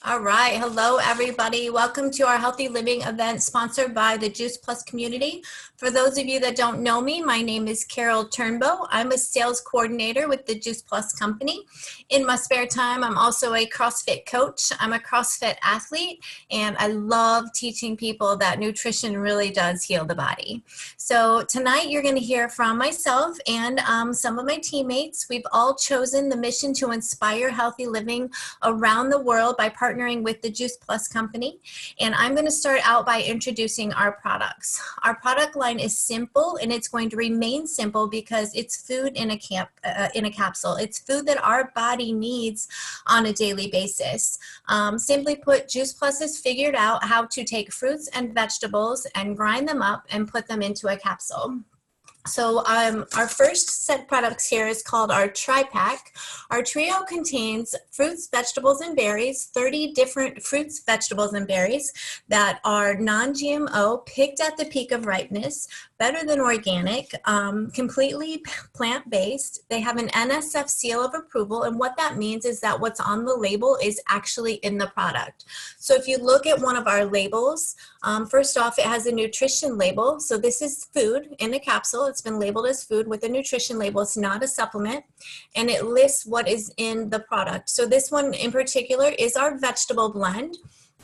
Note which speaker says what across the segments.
Speaker 1: All right. Hello, everybody. Welcome to our Healthy Living event sponsored by the Juice Plus community. For those of you that don't know me, my name is Carole Turnbo. I'm a sales coordinator with the Juice Plus company. In my spare time, I'm also a CrossFit coach. I'm a CrossFit athlete, and I love teaching people that nutrition really does heal the body. So tonight, you're going to hear from myself and some of my teammates. We've all chosen the mission to inspire healthy living around the world by partnering with the Juice Plus company. And I'm going to start out by introducing our products. Our product line is simple, and it's going to remain simple because it's food in a capsule. It's food that our body needs on a daily basis. Simply put, Juice Plus has figured out how to take fruits and vegetables and grind them up and put them into a capsule. So our first set of products here is called our Tri-Pack. Our trio contains fruits, vegetables, and berries, 30 different fruits, vegetables, and berries that are non-GMO, picked at the peak of ripeness, better than organic, completely plant-based. They have an NSF seal of approval, and what that means is that what's on the label is actually in the product. So if you look at one of our labels, first off, it has a nutrition label. So this is food in a capsule. It's been labeled as food with a nutrition label. It's not a supplement, and it lists what is in the product. So this one in particular is our vegetable blend,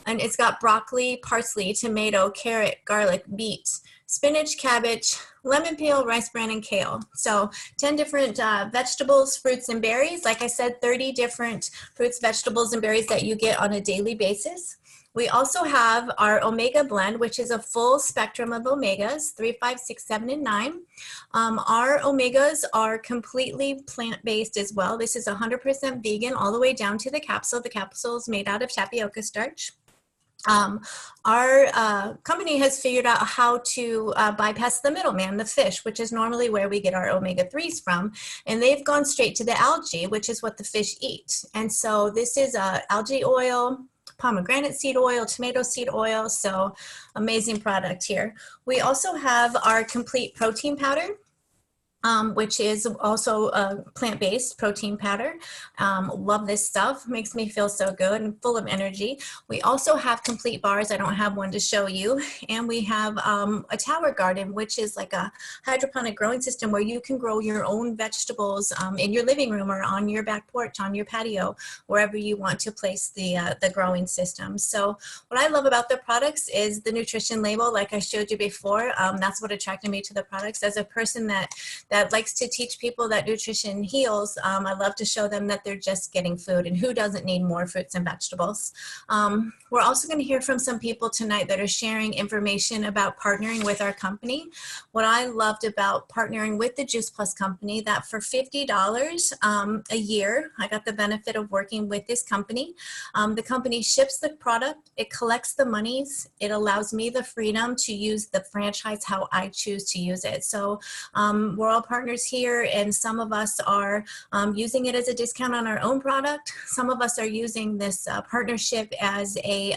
Speaker 1: and it's got broccoli, parsley, tomato, carrot, garlic, beet, spinach, cabbage, lemon peel, rice bran, and kale. So 10 different vegetables, fruits, and berries. Like I said, 30 different fruits, vegetables, and berries that you get on a daily basis. We also have our omega blend, which is a full spectrum of omegas, 3, 5, 6, 7, and 9. Our omegas are completely plant-based as well. This is 100% vegan all the way down to the capsule. The capsule is made out of tapioca starch. Our company has figured out how to bypass the middleman, the fish, which is normally where we get our omega-3s from, and they've gone straight to the algae, which is what the fish eat. And so this is algae oil, pomegranate seed oil, tomato seed oil, so amazing product here. We also have our complete protein powder, which is also a plant-based protein powder. Love this stuff. Makes me feel so good and full of energy. We also have complete bars. I don't have one to show you. And we have a tower garden, which is like a hydroponic growing system where you can grow your own vegetables in your living room or on your back porch, on your patio, wherever you want to place the growing system. So what I love about the products is the nutrition label, like I showed you before. That's what attracted me to the products. As a person that likes to teach people that nutrition heals, I love to show them that they're just getting food, and who doesn't need more fruits and vegetables. We're also going to hear from some people tonight that are sharing information about partnering with our company. What I loved about partnering with the Juice Plus company, that for $50 a year, I got the benefit of working with this company. The company ships the product, it collects the monies, it allows me the freedom to use the franchise how I choose to use it. So we're all partners here, and some of us are using it as a discount on our own product. Some of us are using this partnership as a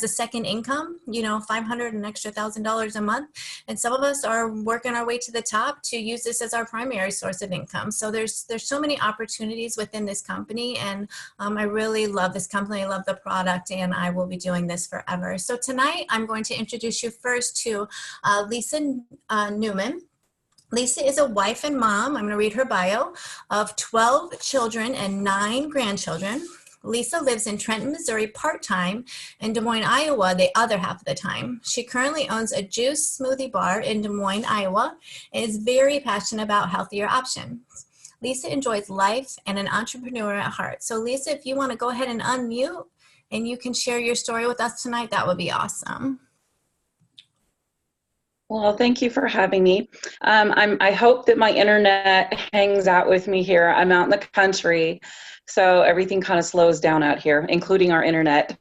Speaker 1: second income, $500 an extra $1,000 a month. And some of us are working our way to the top to use this as our primary source of income. So there's so many opportunities within this company, and I really love this company. I love the product, and I will be doing this forever. So tonight I'm going to introduce you first to Lisa Newman. Lisa is a wife and mom, I'm going to read her bio, of 12 children and 9 grandchildren. Lisa lives in Trenton, Missouri part-time, and Des Moines, Iowa the other half of the time. She currently owns a juice smoothie bar in Des Moines, Iowa, and is very passionate about healthier options. Lisa enjoys life and an entrepreneur at heart. So Lisa, if you want to go ahead and unmute and you can share your story with us tonight, that would be awesome.
Speaker 2: Well, thank you for having me. I hope that my internet hangs out with me here. I'm out in the country, so everything kind of slows down out here, including our internet.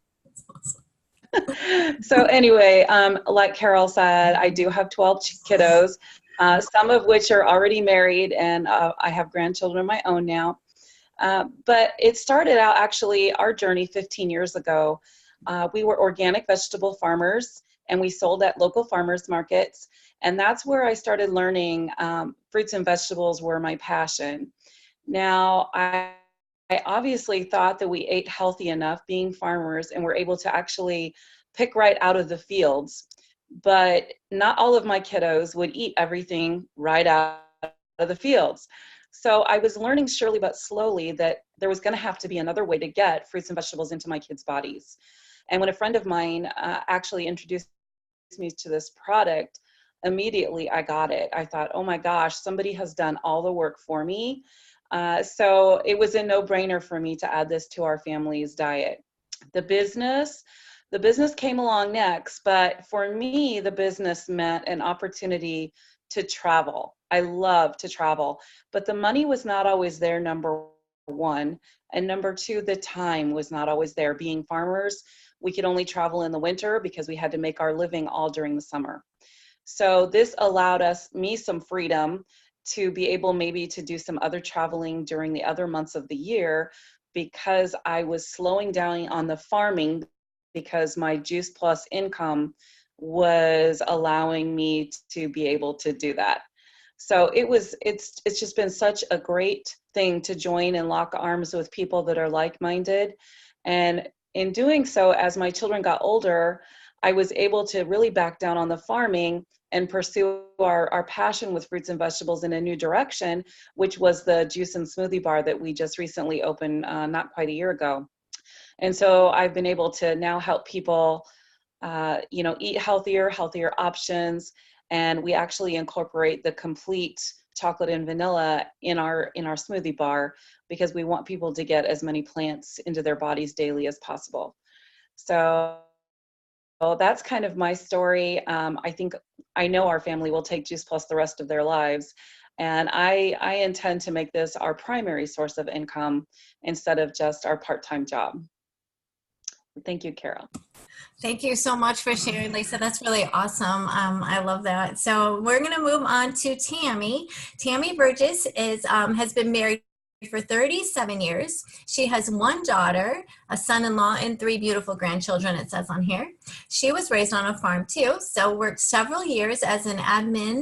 Speaker 2: So anyway, like Carole said, I do have 12 kiddos, some of which are already married, and I have grandchildren of my own now. But it started out, actually, our journey 15 years ago. We were organic vegetable farmers, and we sold at local farmers markets. And that's where I started learning fruits and vegetables were my passion. Now, I obviously thought that we ate healthy enough being farmers and were able to actually pick right out of the fields. But not all of my kiddos would eat everything right out of the fields. So I was learning surely but slowly that there was going to have to be another way to get fruits and vegetables into my kids' bodies. And when a friend of mine actually introduced me to this product, immediately I got it. I thought, oh my gosh, somebody has done all the work for me. So it was a no-brainer for me to add this to our family's diet. The business came along next, but for me, the business meant an opportunity to travel. I love to travel, but the money was not always there, number one. And number two, the time was not always there. Being farmers, we could only travel in the winter because we had to make our living all during the summer. So this allowed me some freedom to be able maybe to do some other traveling during the other months of the year, because I was slowing down on the farming because my Juice Plus income was allowing me to be able to do that. So it's just been such a great thing to join and lock arms with people that are like-minded. And in doing so, as my children got older, I was able to really back down on the farming and pursue our passion with fruits and vegetables in a new direction, which was the juice and smoothie bar that we just recently opened not quite a year ago. And so I've been able to now help people, eat healthier options. And we actually incorporate the complete chocolate and vanilla in our smoothie bar, because we want people to get as many plants into their bodies daily as possible. So that's kind of my story. I know our family will take Juice Plus the rest of their lives. And I intend to make this our primary source of income instead of just our part-time job. Thank you, Carole.
Speaker 1: Thank you so much for sharing, Lisa. That's really awesome. I love that. So we're going to move on to Tammy. Tammy Burgess has been married for 37 years. She has one daughter, a son-in-law, and 3 beautiful grandchildren, it says on here. She was raised on a farm too, so worked several years as an admin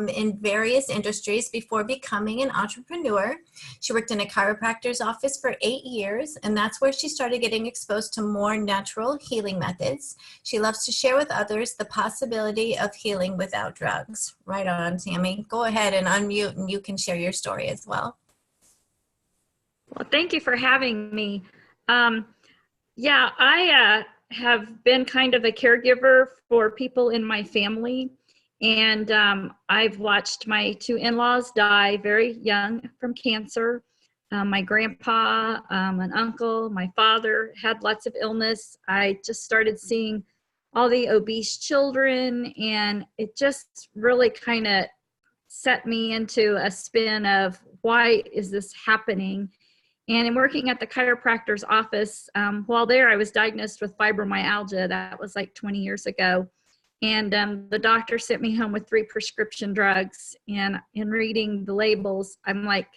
Speaker 1: in various industries before becoming an entrepreneur. She worked in a chiropractor's office for 8 years, and that's where she started getting exposed to more natural healing methods. She loves to share with others the possibility of healing without drugs. Right on, Tammy. Go ahead and unmute, and you can share your story as well.
Speaker 3: Well, thank you for having me. I have been kind of a caregiver for people in my family, and I've watched my 2 in-laws die very young from cancer. My grandpa, an uncle, my father had lots of illness. I just started seeing all the obese children, and it just really kind of set me into a spin of, why is this happening? And in working at the chiropractor's office, while there, I was diagnosed with fibromyalgia. That was like 20 years ago. And the doctor sent me home with 3 prescription drugs. And in reading the labels, I'm like,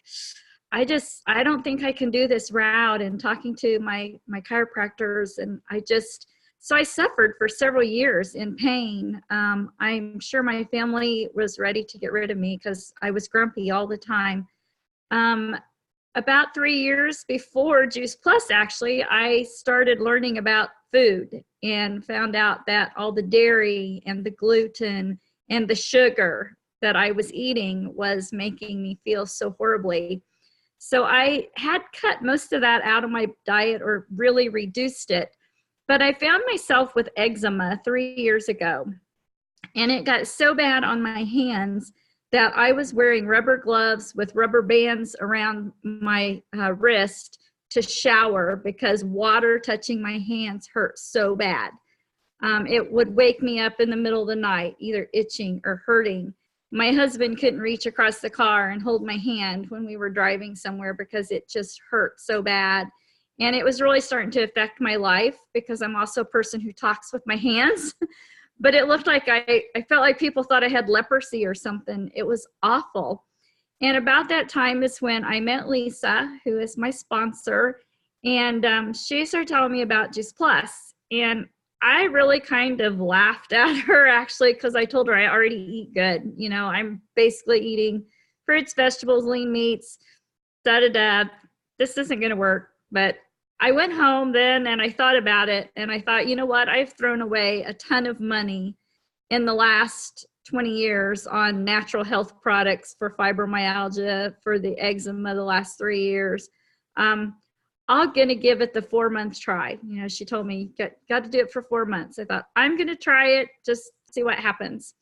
Speaker 3: I don't think I can do this route. And talking to my chiropractors, and so I suffered for several years in pain. I'm sure my family was ready to get rid of me because I was grumpy all the time. About 3 years before Juice Plus, actually, I started learning about food and found out that all the dairy and the gluten and the sugar that I was eating was making me feel so horribly. So I had cut most of that out of my diet, or really reduced it. But I found myself with eczema 3 years ago, and it got so bad on my hands that I was wearing rubber gloves with rubber bands around my wrist to shower, because water touching my hands hurt so bad. It would wake me up in the middle of the night, either itching or hurting. My husband couldn't reach across the car and hold my hand when we were driving somewhere because it just hurt so bad. And it was really starting to affect my life, because I'm also a person who talks with my hands. But it looked like I felt like people thought I had leprosy or something. It was awful. And about that time is when I met Lisa, who is my sponsor, and she started telling me about Juice Plus. And I really kind of laughed at her, actually, because I told her I already eat good. You know, I'm basically eating fruits, vegetables, lean meats, this isn't going to work. But I went home then and I thought about it, and I thought, you know what? I've thrown away a ton of money in the last 20 years on natural health products for fibromyalgia, for the eczema the last 3 years. I'm going to give it the 4-month try. You know, she told me, got to do it for 4 months. I thought, I'm going to try it, just see what happens.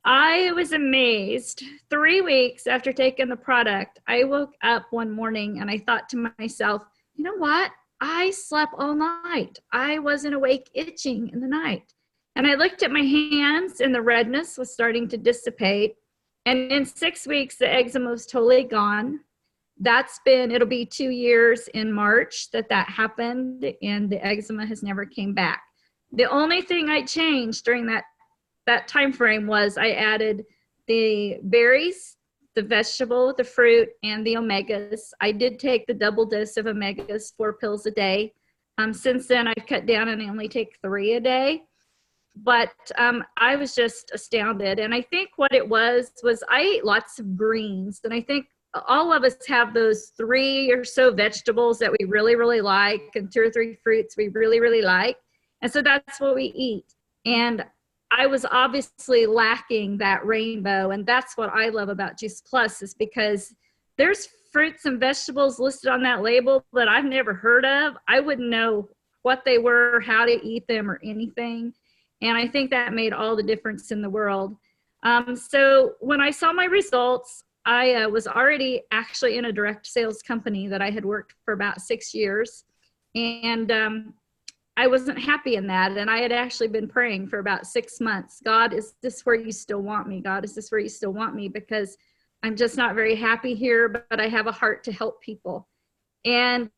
Speaker 3: I was amazed. 3 weeks after taking the product, I woke up one morning and I thought to myself, you know what? I slept all night. I wasn't awake itching in the night. And I looked at my hands and the redness was starting to dissipate. And in 6 weeks, the eczema was totally gone. It'll be 2 years in March that happened, and the eczema has never came back. The only thing I changed during that time frame was I added the berries, the vegetable, the fruit, and the omegas. I did take the double dose of omegas, 4 pills a day. Since then, I've cut down and I only take 3 a day. But I was just astounded. And I think what it was I ate lots of greens. And I think all of us have those 3 or so vegetables that we really, really like, and 2 or 3 fruits we really, really like. And so that's what we eat. And I was obviously lacking that rainbow. And that's what I love about Juice Plus, is because there's fruits and vegetables listed on that label that I've never heard of. I wouldn't know what they were, how to eat them, or anything. And I think that made all the difference in the world. So when I saw my results, I was already actually in a direct sales company that I had worked for about 6 years. And I wasn't happy in that. And I had actually been praying for about 6 months. God, is this where you still want me? God, is this where you still want me? Because I'm just not very happy here, but I have a heart to help people. And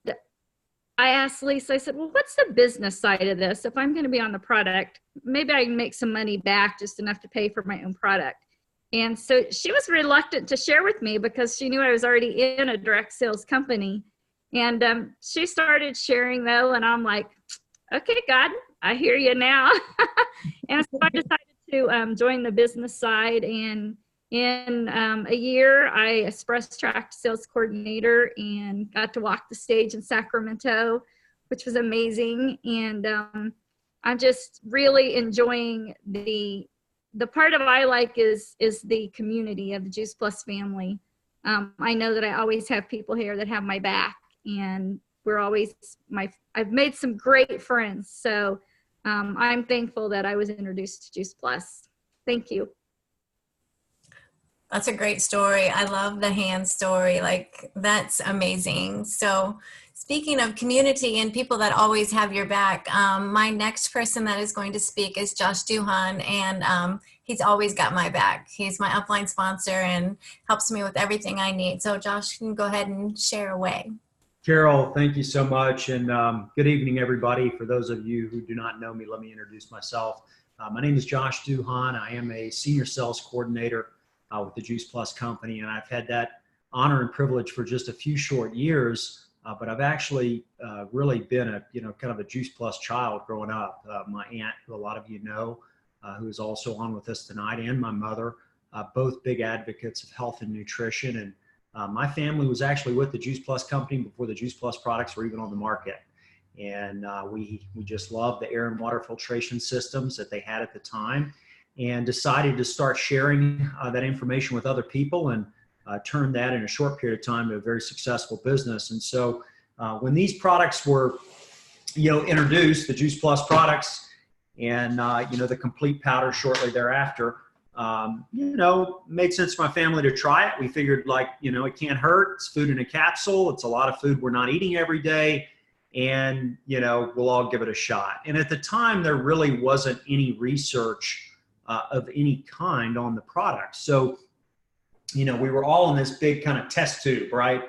Speaker 3: I asked Lisa, I said, well, what's the business side of this? If I'm going to be on the product, maybe I can make some money back, just enough to pay for my own product. And so she was reluctant to share with me because she knew I was already in a direct sales company. And she started sharing though, and I'm like, okay, God, I hear you now. And so I decided to join the business side. And in a year, I express tracked sales coordinator and got to walk the stage in Sacramento, which was amazing. And I'm just really enjoying the part of I like is the community of the Juice Plus family. I know that I always have people here that have my back, and we're always I've made some great friends. So I'm thankful that I was introduced to Juice Plus. Thank you.
Speaker 1: That's a great story. I love the hand story. Like, that's amazing. So speaking of community and people that always have your back, my next person that is going to speak is Josh Duhon, and he's always got my back. He's my upline sponsor and helps me with everything I need. So Josh, you can go ahead and share away.
Speaker 4: Carole, thank you so much. And good evening, everybody. For those of you who do not know me, let me introduce myself. My name is Josh Duhon. I am a senior sales coordinator with the Juice Plus company, and I've had that honor and privilege for just a few short years. But I've actually really been a kind of a Juice Plus child growing up. My aunt, who a lot of you know, who is also on with us tonight, and my mother, both big advocates of health and nutrition. And my family was actually with the Juice Plus company before the Juice Plus products were even on the market. And we just loved the air and water filtration systems that they had at the time, and decided to start sharing that information with other people, and turned that in a short period of time to a very successful business. And so when these products were, introduced, the Juice Plus products, and the complete powder shortly thereafter, made sense for my family to try it. We figured, it can't hurt. It's food in a capsule. It's a lot of food we're not eating every day. And, we'll all give it a shot. And at the time, there really wasn't any research of any kind on the product. So, we were all in this big kind of test tube, right?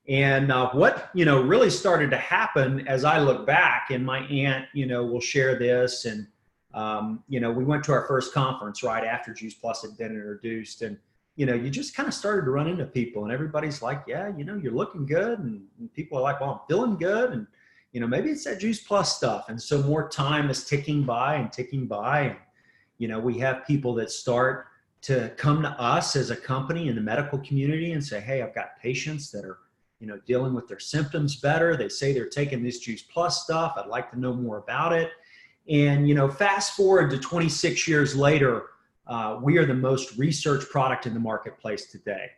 Speaker 4: And what, really started to happen as I look back, and my aunt, will share this. And, we went to our first conference right after Juice Plus had been introduced. And, you just kind of started to run into people, and everybody's like, yeah, you're looking good. And people are like, well, I'm feeling good. And, maybe it's that Juice Plus stuff. And so more time is ticking by. And, we have people that start to come to us as a company in the medical community and say, hey, I've got patients that are, dealing with their symptoms better. They say they're taking this Juice Plus stuff. I'd like to know more about it. And, fast forward to 26 years later, we are the most researched product in the marketplace today,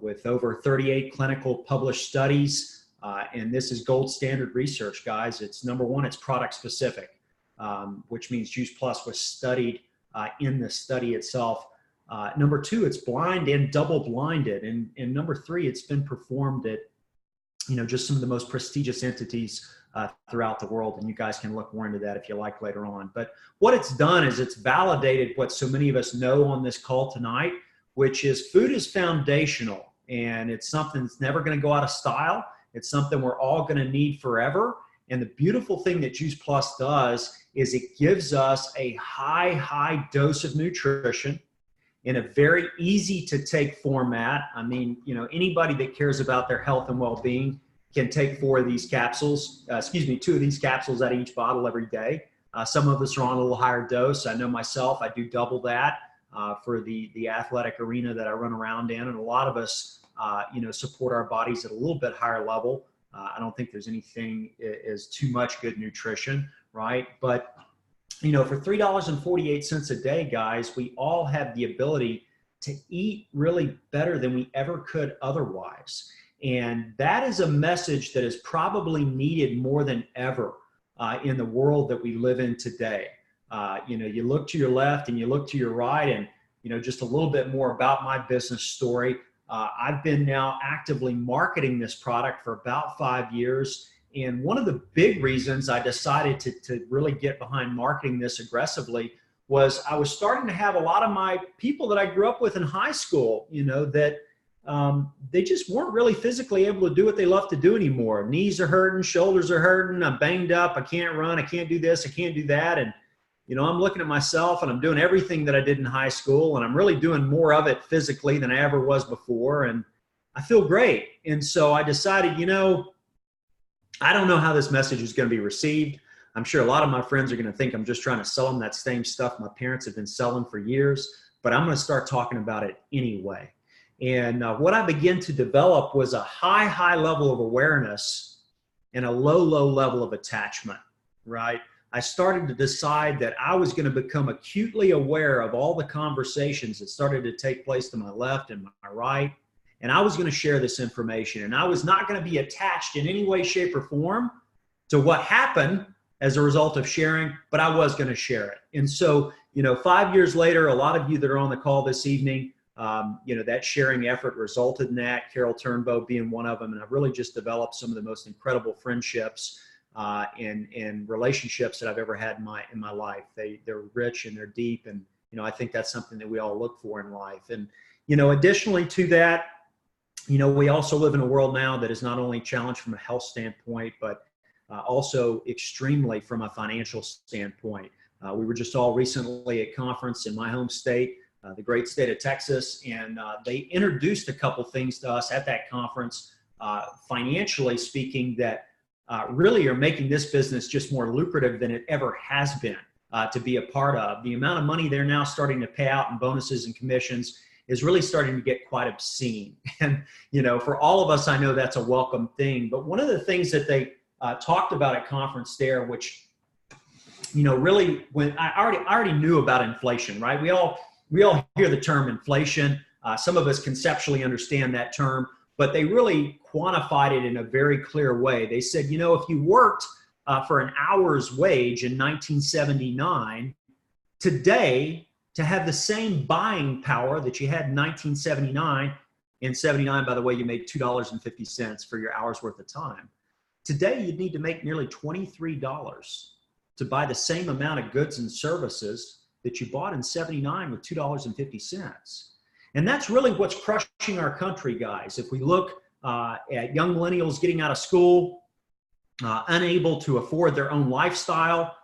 Speaker 4: with over 38 clinical published studies. And this is gold standard research, guys. It's number one, it's product specific, which means Juice Plus was studied in the study itself. Number two, it's blind and double blinded. And number three, it's been performed at, just some of the most prestigious entities throughout the world. And you guys can look more into that if you like later on. But what it's done is it's validated what so many of us know on this call tonight, which is food is foundational, and it's something that's never going to go out of style. It's something we're all going to need forever. And the beautiful thing that Juice Plus does is it gives us a high dose of nutrition in a very easy to take format. I mean, anybody that cares about their health and well-being can take 2 of these capsules out of each bottle every day. Some of us are on a little higher dose. I know myself, I do double that for the athletic arena that I run around in. And a lot of us, support our bodies at a little bit higher level. I don't think there's anything as too much good nutrition, right? But, for $3.48 a day, guys, we all have the ability to eat really better than we ever could otherwise. And that is a message that is probably needed more than ever in the world that we live in today. You look to your left and you look to your right, and, just a little bit more about my business story. I've been now actively marketing this product for about 5 years. And one of the big reasons I decided to really get behind marketing this aggressively was I was starting to have a lot of my people that I grew up with in high school, that they just weren't really physically able to do what they love to do anymore. Knees are hurting, shoulders are hurting, I'm banged up, I can't run, I can't do this, I can't do that. And, I'm looking at myself and I'm doing everything that I did in high school, and I'm really doing more of it physically than I ever was before. And I feel great. And so I decided, I don't know how this message is going to be received. I'm sure a lot of my friends are going to think I'm just trying to sell them that same stuff my parents have been selling for years, but I'm going to start talking about it anyway. And what I began to develop was a high level of awareness and a low level of attachment, right? I started to decide that I was going to become acutely aware of all the conversations that started to take place to my left and my right. And I was going to share this information, and I was not going to be attached in any way, shape, or form to what happened as a result of sharing, but I was going to share it. And so, 5 years later, a lot of you that are on the call this evening, that sharing effort resulted in that, Carole Turnbo being one of them. And I've really just developed some of the most incredible friendships and relationships that I've ever had in my life. They're rich and they're deep. And, I think that's something that we all look for in life. And, additionally to that, we also live in a world now that is not only challenged from a health standpoint, but also extremely from a financial standpoint. We were just all recently at conference in my home state, the great state of Texas, and they introduced a couple things to us at that conference, financially speaking, that really are making this business just more lucrative than it ever has been to be a part of. The amount of money they're now starting to pay out in bonuses and commissions is really starting to get quite obscene. And, for all of us, I know that's a welcome thing. But one of the things that they talked about at conference there, which, really, when I already knew about inflation, right? We all hear the term inflation. Some of us conceptually understand that term, but they really quantified it in a very clear way. They said, if you worked for an hour's wage in 1979, today, to have the same buying power that you had in 1979, in 79, by the way, you made $2.50 for your hour's worth of time. Today, you'd need to make nearly $23 to buy the same amount of goods and services that you bought in 79 with $2.50. And that's really what's crushing our country, guys. If we look at young millennials getting out of school, unable to afford their own lifestyle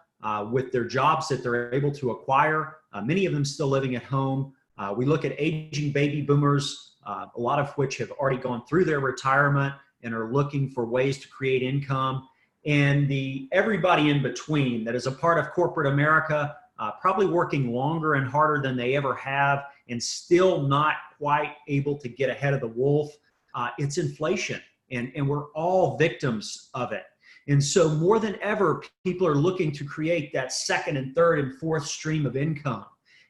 Speaker 4: with their jobs that they're able to acquire, many of them still living at home. We look at aging baby boomers, a lot of which have already gone through their retirement and are looking for ways to create income. And everybody in between that is a part of corporate America, probably working longer and harder than they ever have and still not quite able to get ahead of the wolf. It's inflation. and we're all victims of it. And so more than ever, people are looking to create that second and third and fourth stream of income.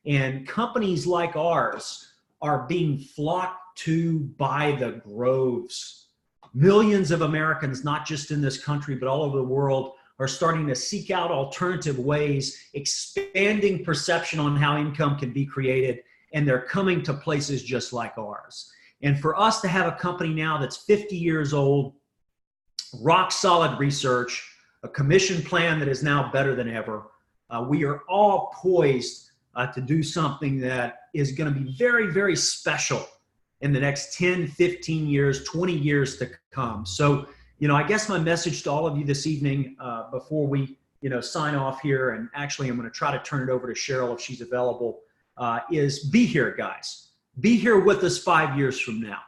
Speaker 4: And companies like ours are being flocked to by the groves. Millions of Americans, not just in this country, but all over the world, are starting to seek out alternative ways, expanding perception on how income can be created, and they're coming to places just like ours. And for us to have a company now that's 50 years old, rock solid research, a commission plan that is now better than ever, we are all poised to do something that is going to be very, very special in the next 10, 15 years, 20 years to come. So, I guess my message to all of you this evening, before we, sign off here, and actually I'm going to try to turn it over to Cheryl if she's available, is be here, guys. Be here with us 5 years from now.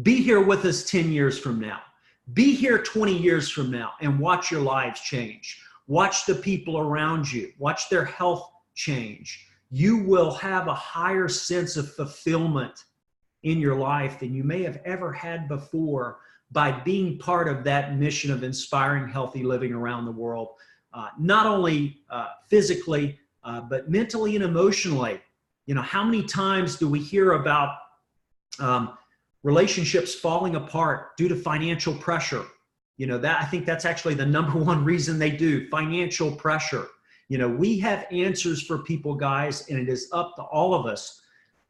Speaker 4: Be here with us 10 years from now. Be here 20 years from now and watch your lives change. Watch the people around you. Watch their health change. You will have a higher sense of fulfillment in your life than you may have ever had before by being part of that mission of inspiring healthy living around the world, not only physically, but mentally and emotionally. How many times do we hear about relationships falling apart due to financial pressure? I think that's actually the number one reason they do, financial pressure. We have answers for people, guys, and it is up to all of us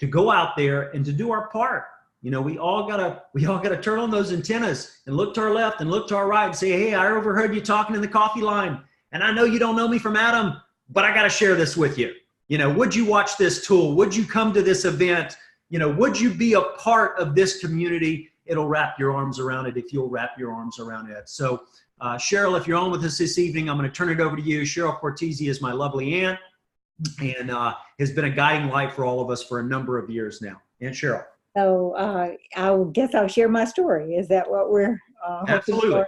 Speaker 4: to go out there and to do our part. We all gotta turn on those antennas and look to our left and look to our right and say, hey, I overheard you talking in the coffee line, and I know you don't know me from Adam, but I gotta share this with you. Would you watch this tool? Would you come to this event? Would you be a part of this community? It'll wrap your arms around it if you'll wrap your arms around it. So, Cheryl, if you're on with us this evening, I'm going to turn it over to you. Cheryl Cortese is my lovely aunt and has been a guiding light for all of us for a number of years now. Aunt Cheryl.
Speaker 5: So I guess I'll share my story. Is that what we're
Speaker 4: Absolutely.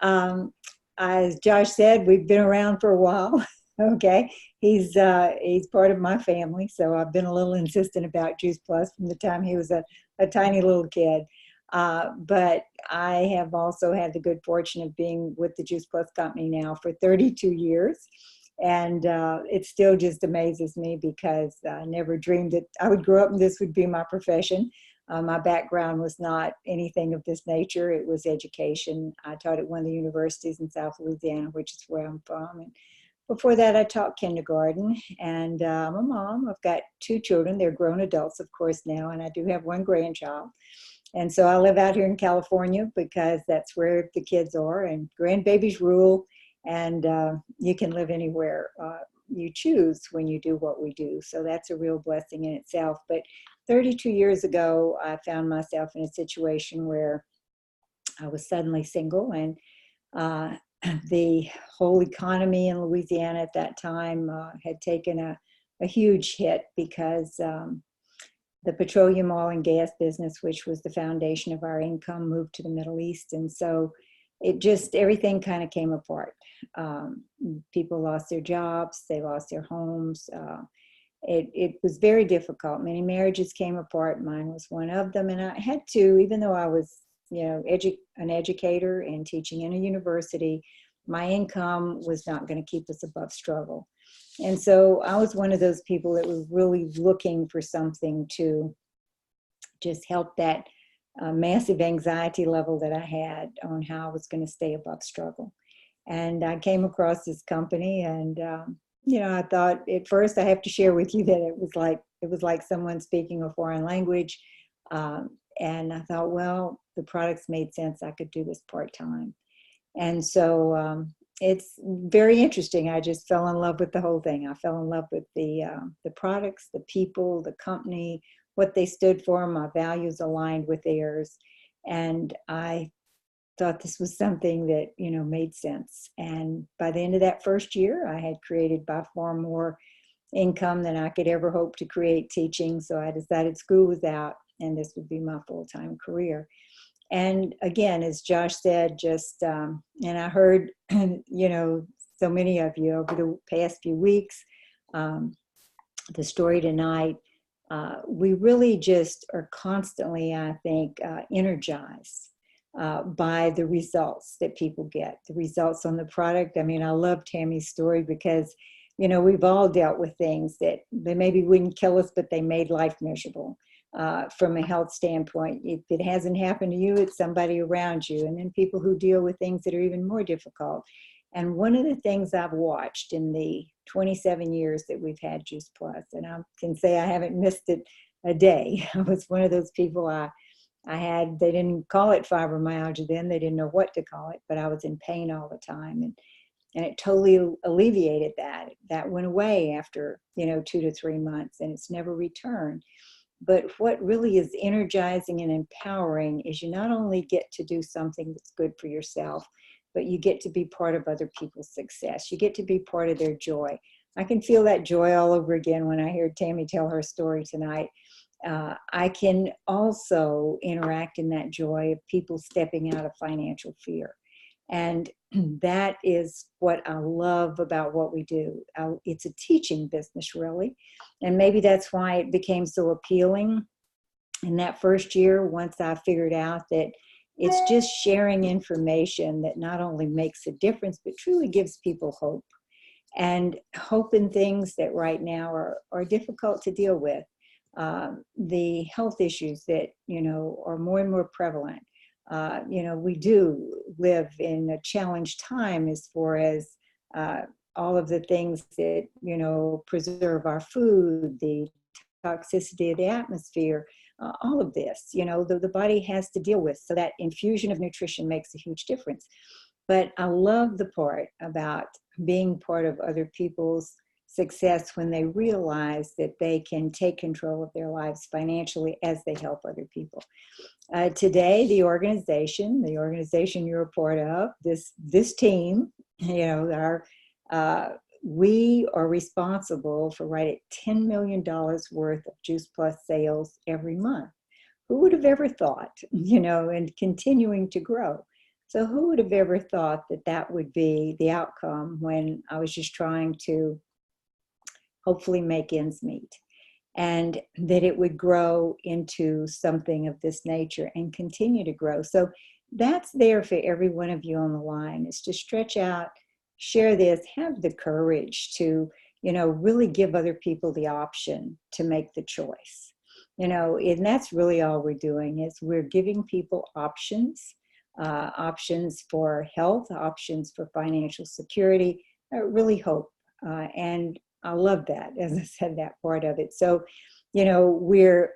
Speaker 5: For? As Josh said, we've been around for a while. Okay, he's part of my family, so I've been a little insistent about Juice Plus from the time he was a tiny little kid. But I have also had the good fortune of being with the Juice Plus company now for 32 years. And it still just amazes me because I never dreamed that I would grow up and this would be my profession. My background was not anything of this nature. It was education. I taught at one of the universities in South Louisiana, which is where I'm from. And before that, I taught kindergarten. And I'm a mom. I've got 2 children. They're grown adults, of course, now. And I do have 1 grandchild. And so I live out here in California because that's where the kids are. And grandbabies rule. And you can live anywhere you choose when you do what we do. So that's a real blessing in itself. But 32 years ago, I found myself in a situation where I was suddenly single, and the whole economy in Louisiana at that time had taken a huge hit because the petroleum, oil, and gas business, which was the foundation of our income, moved to the Middle East. And so everything kind of came apart. People lost their jobs, they lost their homes. It was very difficult. Many marriages came apart. Mine was one of them. And I had to, even though I was, an educator and teaching in a university, my income was not going to keep us above struggle. And so I was one of those people that was really looking for something to just help that massive anxiety level that I had on how I was going to stay above struggle. And I came across this company, and I thought at first I have to share with you that it was like someone speaking a foreign language. And I thought, well, the products made sense. I could do this part-time. And so it's very interesting. I just fell in love with the whole thing. I fell in love with the products, the people, the company, what they stood for. My values aligned with theirs. And I thought this was something that, made sense. And by the end of that first year, I had created by far more income than I could ever hope to create teaching. So I decided school was out and this would be my full-time career. And again, as Josh said, and I heard, so many of you over the past few weeks, the story tonight, we really just are constantly, I think, energized by the results that people get, the results on the product. I mean, I love Tammy's story because, you know, we've all dealt with things that they maybe wouldn't kill us, but they made life miserable from a health standpoint. If it hasn't happened to you, it's somebody around you. And then people who deal with things that are even more difficult. And one of the things I've watched in the 27 years that we've had Juice Plus, and I can say I haven't missed it a day. I was one of those people I had, they didn't call it fibromyalgia then, they didn't know what to call it, but I was in pain all the time. And it totally alleviated that. That went away after, you know, 2 to 3 months, and it's never returned. But what really is energizing and empowering is you not only get to do something that's good for yourself, but you get to be part of other people's success. You get to be part of their joy. I can feel that joy all over again when I hear Tammy tell her story tonight. I can also interact in that joy of people stepping out of financial fear. And that is what I love about what we do. It's a teaching business, really. And maybe that's why it became so appealing in that first year, once I figured out that it's just sharing information that not only makes a difference, but truly gives people hope. And hope in things that right now are difficult to deal with. The health issues that, you know, are more and more prevalent. You know, we do live in a challenged time as far as all of the things that, you know, preserve our food, the toxicity of the atmosphere, all of this, you know, the body has to deal with. So that infusion of nutrition makes a huge difference. But I love the part about being part of other people's success when they realize that they can take control of their lives financially as they help other people. Today, the organization you're a part of, this team, you know, we are responsible for right at $10 million worth of Juice Plus sales every month. Who would have ever thought, you know, and continuing to grow. So who would have ever thought that that would be the outcome when I was just trying to hopefully make ends meet, and that it would grow into something of this nature and continue to grow. So that's there for every one of you on the line, is to stretch out, share this, have the courage to, you know, really give other people the option to make the choice. You know, and that's really all we're doing, is we're giving people options, options for health, options for financial security, really hope. And I love that, as I said, that part of it. So, you know, we're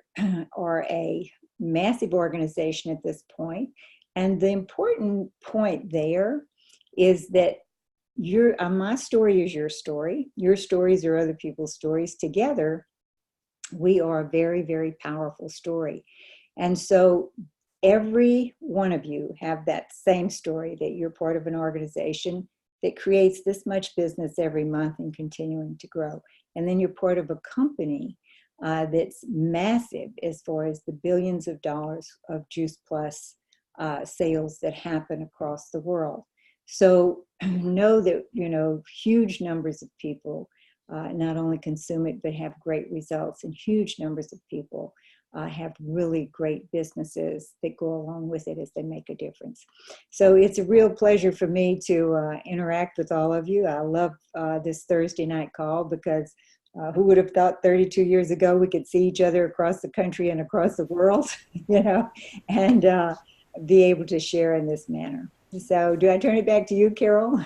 Speaker 5: are a massive organization at this point. And the important point there is that my story is your story. Your stories are other people's stories. Together, we are a very, very powerful story. And so every one of you have that same story, that you're part of an organization that creates this much business every month and continuing to grow. And then you're part of a company that's massive as far as the billions of dollars of Juice Plus sales that happen across the world. So know that, you know, huge numbers of people not only consume it, but have great results, and huge numbers of people have really great businesses that go along with it as they make a difference. So it's a real pleasure for me to interact with all of you. I love this Thursday night call, because who would have thought 32 years ago we could see each other across the country and across the world, you know, and be able to share in this manner. So do I turn it back to you, Carole?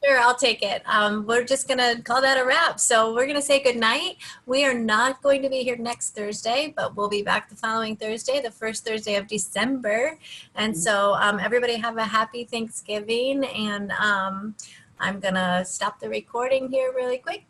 Speaker 1: Sure, I'll take it. We're just going to call that a wrap. So we're going to say good night. We are not going to be here next Thursday, but we'll be back the following Thursday, the first Thursday of December. And so everybody have a happy Thanksgiving. And I'm going to stop the recording here really quick.